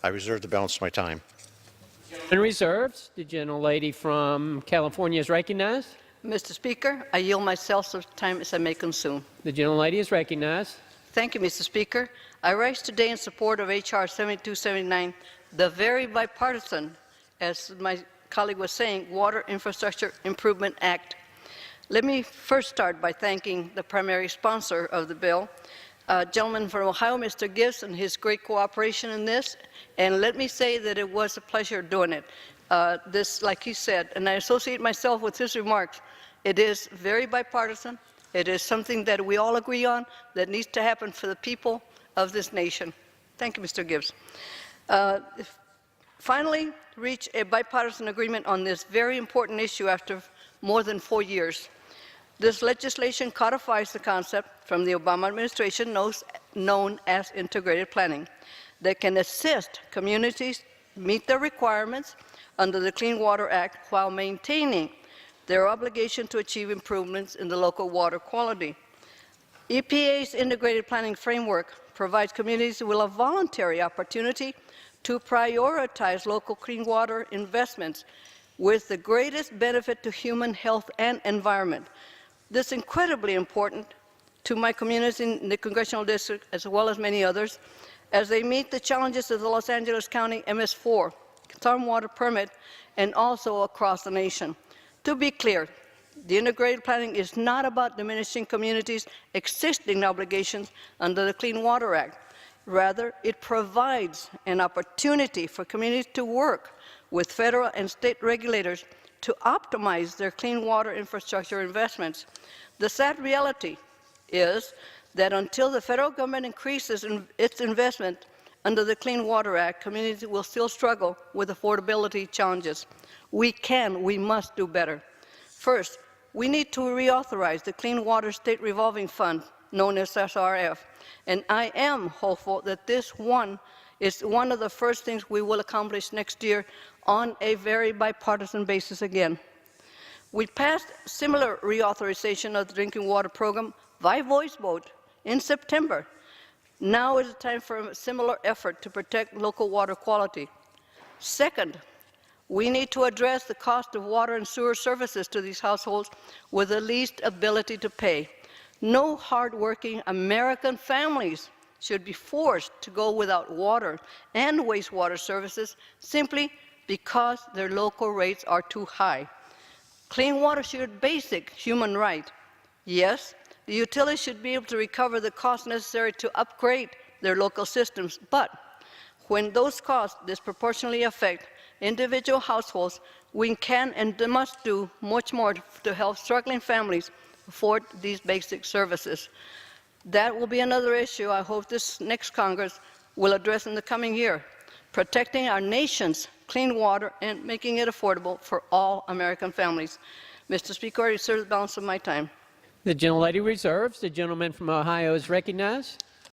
I reserve the balance of my time. And reserves. The gentlelady from California is recognized. Mr. Speaker, I yield myself such time as I may consume. The gentlelady is recognized. Thank you, Mr. Speaker. I rise today in support of H.R. 7279, the very bipartisan, as my colleague was saying, Water Infrastructure Improvement Act. Let me first start by thanking the primary sponsor of the bill, gentleman from Ohio, Mr. Gibbs, and his great cooperation in this. And let me say that it was a pleasure doing it. This, like he said, and I associate myself with his remarks, it is very bipartisan. It is something that we all agree on that needs to happen for the people of this nation. Thank you, Mr. Gibbs. Finally, reach a bipartisan agreement on this very important issue after more than 4 years. This legislation codifies the concept from the Obama administration known as integrated planning that can assist communities meet their requirements under the Clean Water Act while maintaining their obligation to achieve improvements in the local water quality. EPA's integrated planning framework provides communities with a voluntary opportunity to prioritize local clean water investments with the greatest benefit to human health and environment. This is incredibly important to my community in the congressional district, as well as many others, as they meet the challenges of the Los Angeles County MS4 stormwater permit and also across the nation. To be clear, the integrated planning is not about diminishing communities' existing obligations under the Clean Water Act. Rather, it provides an opportunity for communities to work with federal and state regulators to optimize their clean water infrastructure investments. The sad reality is that until the federal government increases its investment under the Clean Water Act, communities will still struggle with affordability challenges. We must do better. First, we need to reauthorize the Clean Water State Revolving Fund, known as SRF, and I am hopeful that this is one of the first things we will accomplish next year on a very bipartisan basis again. We passed similar reauthorization of the drinking water program by voice vote in September. Now is the time for a similar effort to protect local water quality. Second, we need to address the cost of water and sewer services to these households with the least ability to pay. No hardworking American families should be forced to go without water and wastewater services simply because their local rates are too high. Clean water should be a basic human right. Yes, the utilities should be able to recover the costs necessary to upgrade their local systems, but when those costs disproportionately affect individual households, we can and must do much more to help struggling families afford these basic services. That will be another issue I hope this next Congress will address in the coming year, protecting our nation's clean water and making it affordable for all American families. Mr. Speaker, I reserve the balance of my time. The gentlelady reserves. The gentleman from Ohio is recognized.